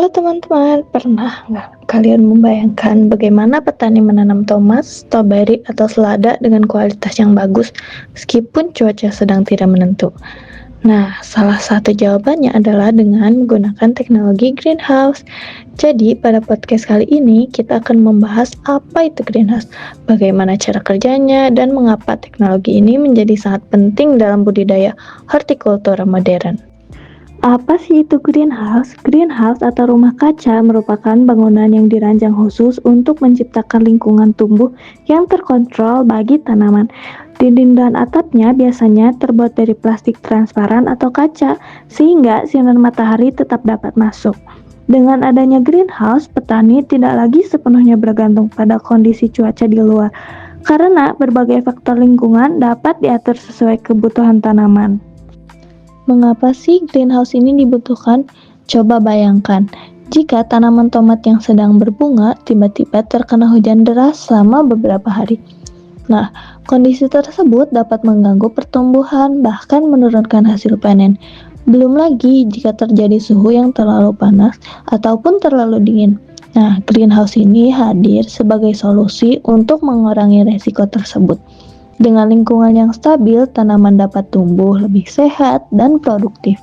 Halo teman-teman, pernah nggak kalian membayangkan bagaimana petani menanam tomat, stroberi, atau selada dengan kualitas yang bagus meskipun cuaca sedang tidak menentu? Nah, salah satu jawabannya adalah dengan menggunakan teknologi greenhouse. Jadi, pada podcast kali ini kita akan membahas apa itu greenhouse, bagaimana cara kerjanya, dan mengapa teknologi ini menjadi sangat penting dalam budidaya hortikultura modern. Apa sih itu greenhouse? Greenhouse atau rumah kaca merupakan bangunan yang dirancang khusus untuk menciptakan lingkungan tumbuh yang terkontrol bagi tanaman. Dinding dan atapnya biasanya terbuat dari plastik transparan atau kaca, sehingga sinar matahari tetap dapat masuk. Dengan adanya greenhouse, petani tidak lagi sepenuhnya bergantung pada kondisi cuaca di luar, karena berbagai faktor lingkungan dapat diatur sesuai kebutuhan tanaman. Mengapa sih greenhouse ini dibutuhkan? Coba bayangkan, jika tanaman tomat yang sedang berbunga tiba-tiba terkena hujan deras selama beberapa hari. Nah, kondisi tersebut dapat mengganggu pertumbuhan, bahkan menurunkan hasil panen. Belum lagi jika terjadi suhu yang terlalu panas ataupun terlalu dingin. Nah, greenhouse ini hadir sebagai solusi untuk mengurangi resiko tersebut. Dengan lingkungan yang stabil, tanaman dapat tumbuh lebih sehat dan produktif.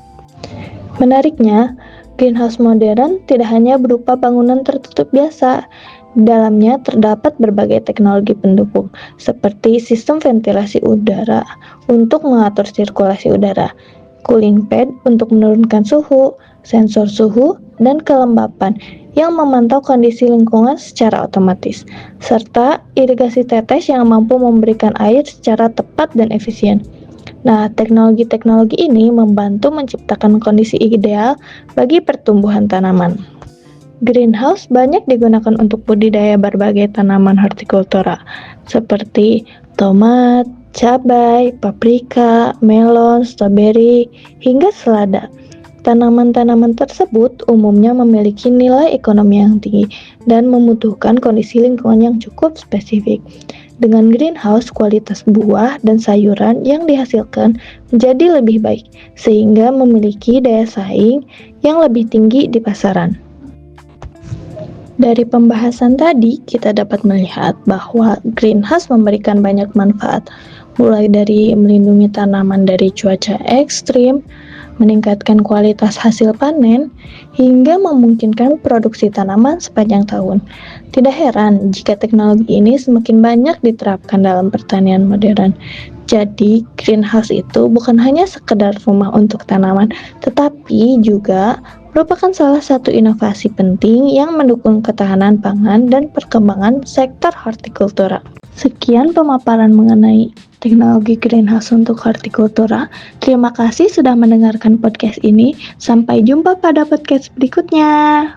Menariknya, greenhouse modern tidak hanya berupa bangunan tertutup biasa. Di dalamnya terdapat berbagai teknologi pendukung, seperti sistem ventilasi udara untuk mengatur sirkulasi udara, cooling pad untuk menurunkan suhu, sensor suhu, dan kelembapan yang memantau kondisi lingkungan secara otomatis, serta irigasi tetes yang mampu memberikan air secara tepat dan efisien. Nah, teknologi-teknologi ini membantu menciptakan kondisi ideal bagi pertumbuhan tanaman. Greenhouse banyak digunakan untuk budidaya berbagai tanaman hortikultura, seperti tomat, cabai, paprika, melon, stroberi, hingga selada. Tanaman-tanaman tersebut umumnya memiliki nilai ekonomi yang tinggi dan membutuhkan kondisi lingkungan yang cukup spesifik. Dengan greenhouse, kualitas buah dan sayuran yang dihasilkan menjadi lebih baik, sehingga memiliki daya saing yang lebih tinggi di pasaran. Dari pembahasan tadi, kita dapat melihat bahwa greenhouse memberikan banyak manfaat, mulai dari melindungi tanaman dari cuaca ekstrim, meningkatkan kualitas hasil panen, hingga memungkinkan produksi tanaman sepanjang tahun. Tidak heran jika teknologi ini semakin banyak diterapkan dalam pertanian modern. Jadi, greenhouse itu bukan hanya sekedar rumah untuk tanaman, tetapi juga merupakan salah satu inovasi penting yang mendukung ketahanan pangan dan perkembangan sektor hortikultura. Sekian pemaparan mengenai teknologi greenhouse untuk hortikultura. Terima kasih sudah mendengarkan podcast ini. Sampai jumpa pada podcast berikutnya.